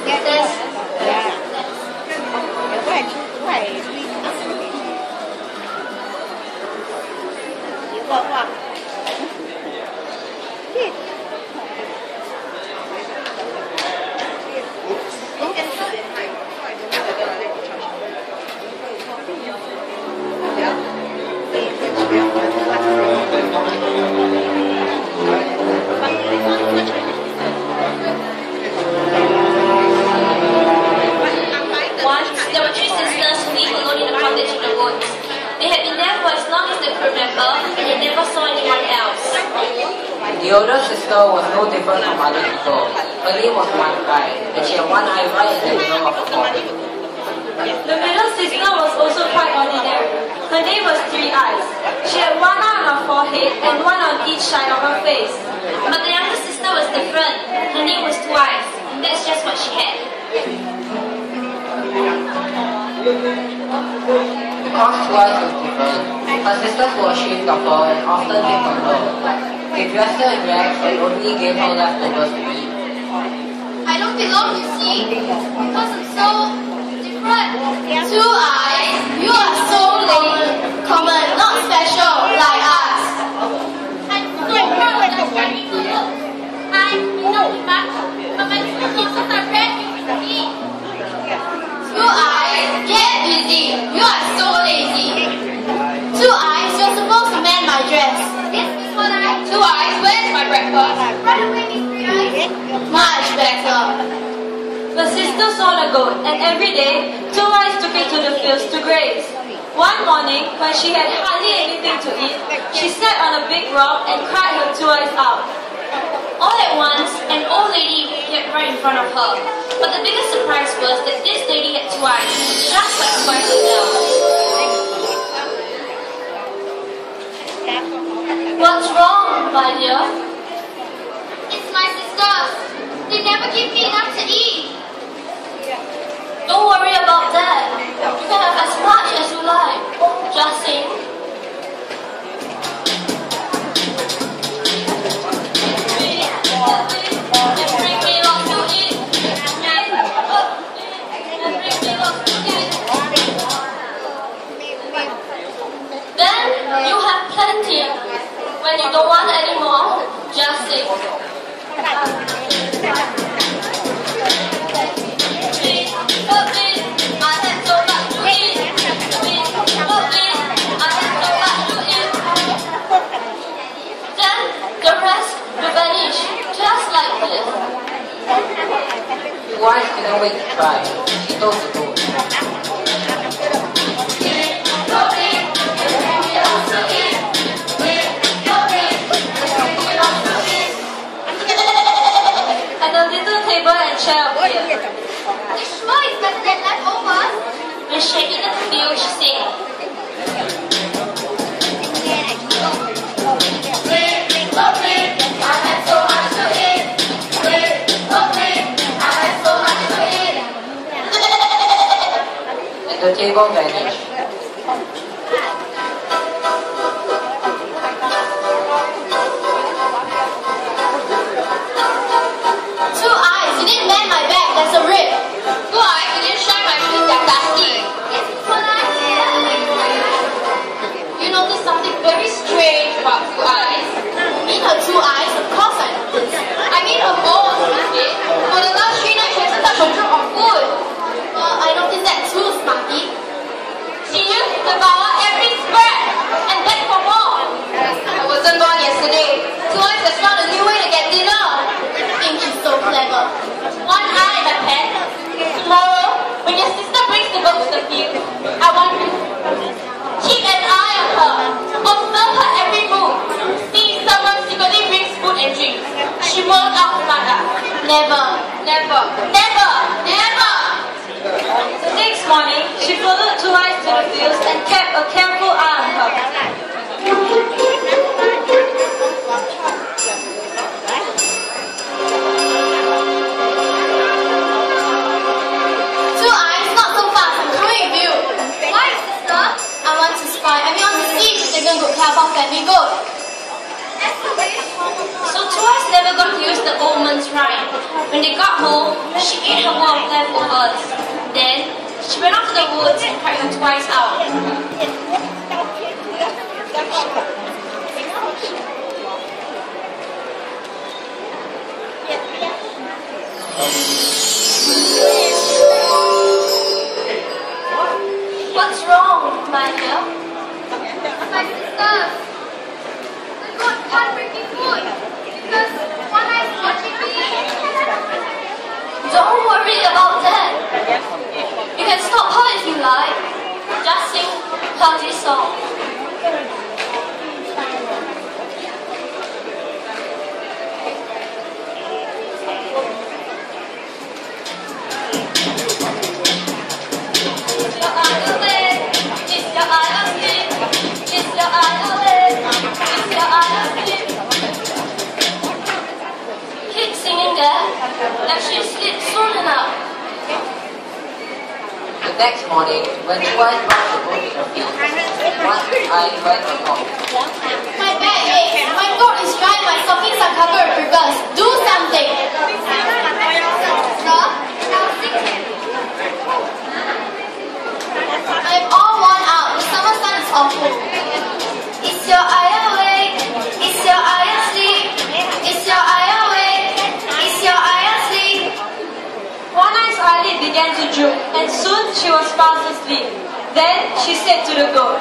There's once there were three sisters who lived alone in a cottage in the woods. They had been there for as long as they could remember, and they never saw anyone else. The older sister was no different from other people. Her name was Mankai, and she had one eye right in the middle of her forehead. The middle sister was also quite ordinary. Her name was Three Eyes. She had one eye on her forehead and one on each side of her face. But the younger sister was different. Her name was Two Eyes, and that's just what she had. Because Twice was different, her sisters were ashamed of her and often made fun of her. They dressed her in rags and only gave her leftovers to eat. I don't belong, you see, because I'm so different. Two Eyes, you are so lame, common, not special, like us. I'm so proud of that shining look. I know that, but my two sisters are red with me. Two Eyes, get busy. You are so lazy. Two Eyes, you're supposed to mend my dress. Yes, Miss One Eye. Two Eyes, where's my breakfast? Run away, Miss Three Eyes. Much better. The sisters saw a goat, and every day, Two Eyes took it to the fields to graze. One morning, when she had hardly anything to eat, she sat on a big rock and cried her two eyes out. All at once, an old lady appeared right in front of her. But the biggest surprise was that this lady had two eyes, just like Twice herself. What's wrong, my dear? It's my sisters. They never give me enough to eat. Don't worry about that. You can have as much as you like. Just saying. Then you have plenty. When you don't want any more, just say. Then the rest will vanish, just like this. Twice didn't wait to try. She told the goat. And a little table and chair appeared. Sure, it's better than leftovers. When she had eaten the meal, she said, And the table vanished. Two Eyes, you didn't mend my bag, there's a rip. Two Eyes, you didn't shine my shoes, they're dusty. Yes, One Eye. You noticed something very strange about Two Eyes? You mean her two eyes? Of course I noticed. I mean her bones, okay? For the last 3 nights, she hasn't touched a drop of food. I noticed that too, Smarty. She used to devour every scrap and beg for more. I wasn't gone yesterday. Two Eyes has found a new way to get dinner. I think she's so clever. One Eye, my pet. Tomorrow, when your sister brings the goat to the field, I want you to keep an eye on her. Observe her every move. See if someone secretly brings food and drinks. She won't outsmart us. Never, never, never, never. The next morning, she followed Two Eyes to the fields and kept a careful eye on her. Two Eyes, not so fast. I'm coming with you. Why, sister? I want to spy. I want to see if the second good help our family goat. So Two Eyes never got to use the old man's rhyme. When they got home, she ate her bowl of leftovers. Then, she went off to the woods and cried her twice out. What's wrong, my dear? My sister. The goat can't bring me food because one eye is watching me. Don't worry about that. You can stop her if you like. Just sing healthy song. Keep singing that, and she sleeps soon enough. The next morning, when Two Eyes brought the goat to the field, One Eye went along. My back aches. My throat is dry. My stockings are covered with ribbons. Do something. Sir, I'll sing it. I'm all worn out. The summer sun is awful. Is your eye awake? Is your eye asleep? Is your eye awake? Is your eye asleep? One Eye's eyelid began to droop, and soon she was fast asleep. Then she said to the goat,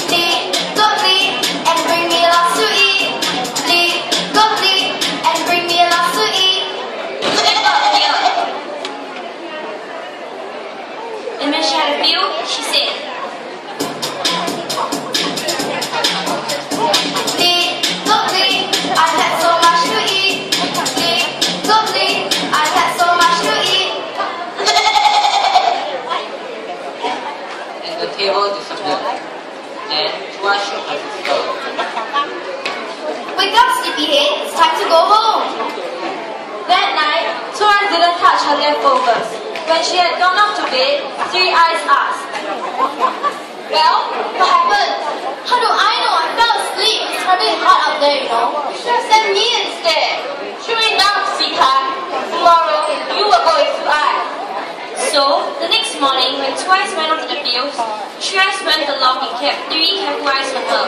Lead, goat lead, and bring me lots to eat. Lead, goat lead, and bring me lots to eat. and when she had a meal, she said, Lead, goat lead, I've had so much to eat. Lead, goat lead, I've had so much to eat. And the table disappeared. Then Two Eyes shook her sister. Wake up, sleepyhead, it's time to go home. That night, Two Eyes didn't touch her leftovers. When she had gone off to bed, Three Eyes asked, Well, what happened? How do I know? I fell asleep. It's probably hot out there, you know. You should have sent me instead. Should we now, sweetheart? Tomorrow, you will go with Two Eyes. So, the next morning, when Two Eyes went off to the fields, Three Eyes went along and kept 3 careful eyes on her.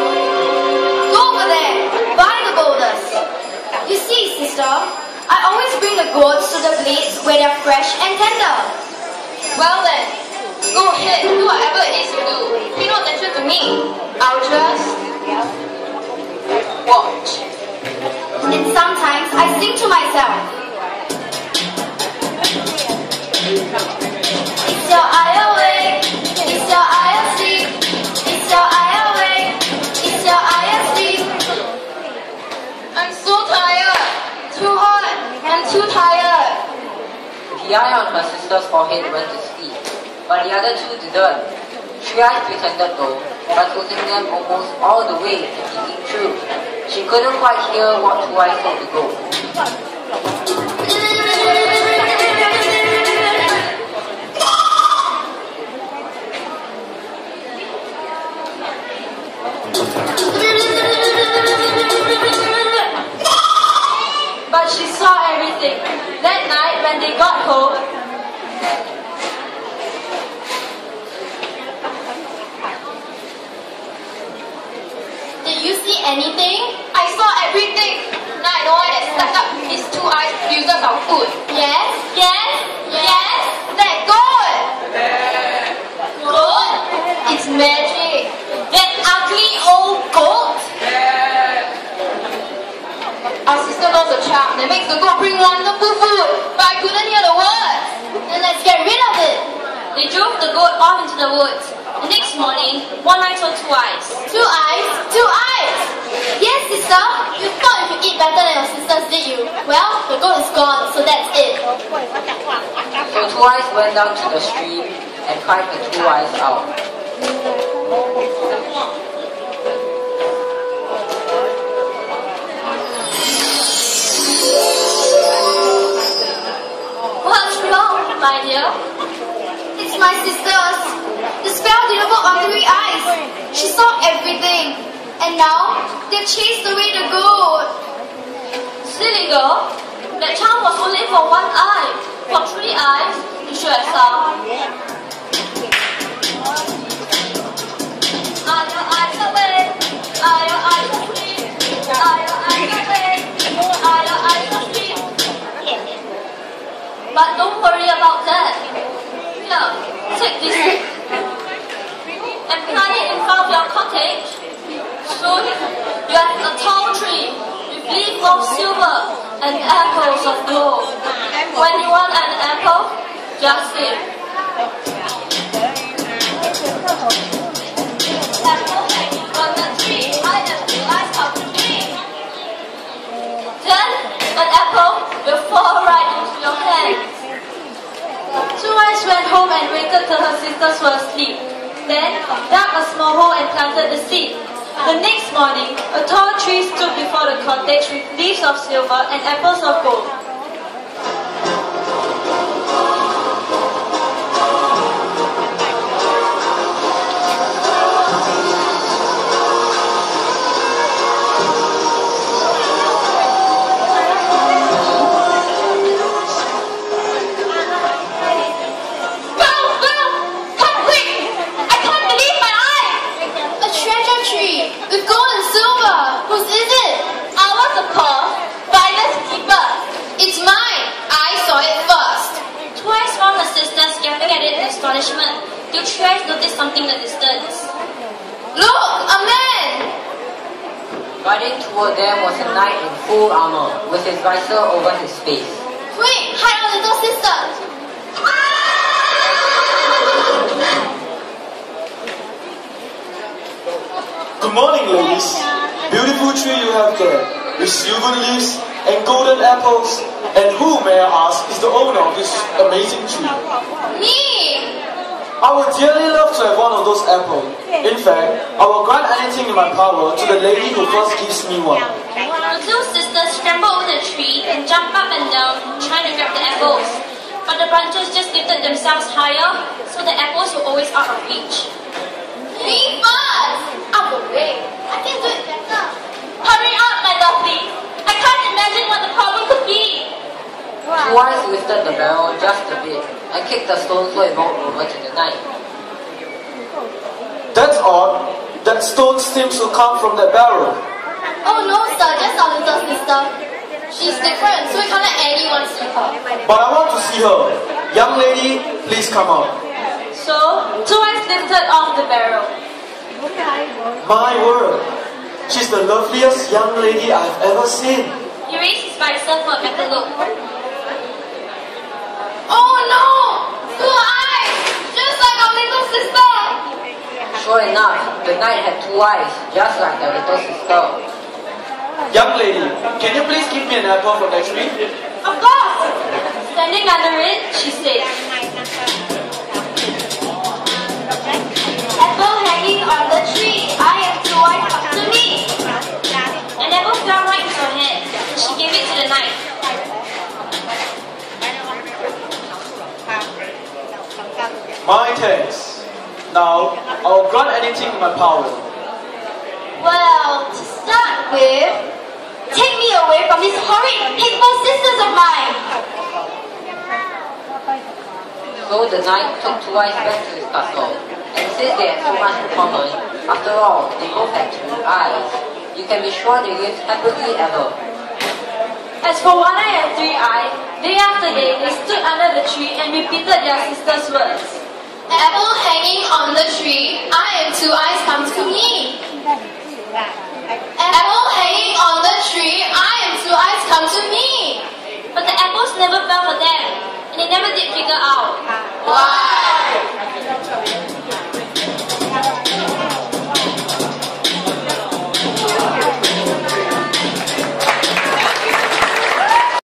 Go over there. Buy the boulders. You see, sister, I always bring the goats to the blades where they're fresh and tender. Well then, go ahead. Do whatever it is you do. Pay no attention to me. I'll just watch. And sometimes I sing to myself. Is your eye awake? Is your eye asleep? Is your eye awake? Is your eye asleep? I'm so tired. Too hot. I'm too tired. The eye on her sister's forehead went to sleep, but the other two didn't. Three Eyes pretended though, by closing them almost all the way and peeking through. She couldn't quite hear what Two Eyes told the goat. But she saw everything. That night, when they got home, Did you see anything? I saw everything. Now I know why that stuck up his 2 eyes uses our food. Yes? Yes? Yes? That goat! Goat? It's magic. That ugly old goat? Our sister knows a charm that makes the goat bring wonderful food, but I couldn't hear the words. Then let's get rid of it. they drove the goat off into the woods. The next morning, One Eye told Two Eyes, 2 eyes? 2 eyes! Yes, sister. You thought you could eat better than your sisters, did you? Well, the goat is gone, so that's it. So Two Eyes went down to the stream and cried the 2 eyes out. What's wrong, my dear? It's It's my sisters. The spell didn't work on 3 eyes. She saw everything. And now, they've chased away the goat. Silly girl, that charm was only for 1 eye. For 3 eyes, you should have saw. Are your eyes awake? Are your eyes asleep? Are your eyes awake? Are your eyes asleep? But don't worry about that. Here, take this stick and plant it in front of your cottage. Soon, you have a tall tree with leaves of silver and apples of gold. When you want an apple, just sit. Apple hanging from the tree, I have 2 eyes come to me. Then, an apple will fall right into your hand. 2 Eyes went home and waited till her sisters were asleep. Then, dug a small hole and planted the seed. The next morning, a tall tree stood before the cottage with leaves of silver and apples of gold. Astonishment, your Triage noticed something in the distance. Look, a man! Riding toward them was a knight in full armor, with his visor over his face. Quick, hide our little sister! Good morning, ladies. Beautiful tree you have there, with silver leaves and golden apples. And who, may I ask, is the owner of this amazing tree? Me! I would dearly love to have one of those apples. In fact, I will grant anything in my power to the lady who first gives me one. The 2 sisters scrambled over the tree and jumped up and down, trying to grab the apples. But the branches just lifted themselves higher, so the apples were always out of reach. Me first! Out the way. I can do it better. Hurry up, my lovely! I can't imagine what the problem could be. 2 Eyes lifted the barrel just a bit and kicked the stone so it rolled over to the knight. That's odd. That stone seems to come from the barrel. Oh no, sir, just our little sister. She's different, so we can't let anyone see her. But I want to see her. Young lady, please come out. So, 2 Eyes lifted off the barrel. My word. She's the loveliest young lady I've ever seen. He raised his visor for a better look. Oh no! 2 eyes! Just like our little sister! Sure enough, the knight had 2 eyes, just like the little sister. Young lady, can you please give me an apple from that tree? Of course! Standing under it, she said. Apple hanging on the tree. I have 2 eyes up to me. An apple fell right into her hand. She gave it to the knight. My thanks. Now, I will grant anything in my power. Well, to start with, take me away from these horrid, hateful sisters of mine. So the knight took 2 Eyes back to his castle, and since they had so much in common, after all, they both had 2 eyes, you can be sure they lived happily ever. As for 1 Eye and 3 Eye, day after day they stood under the tree and repeated their sister's words. Apple hanging on the tree. I and 2 eyes come to me. Apple hanging on the tree. I and 2 eyes come to me. But the apples never fell for them, and they never did figure out Why?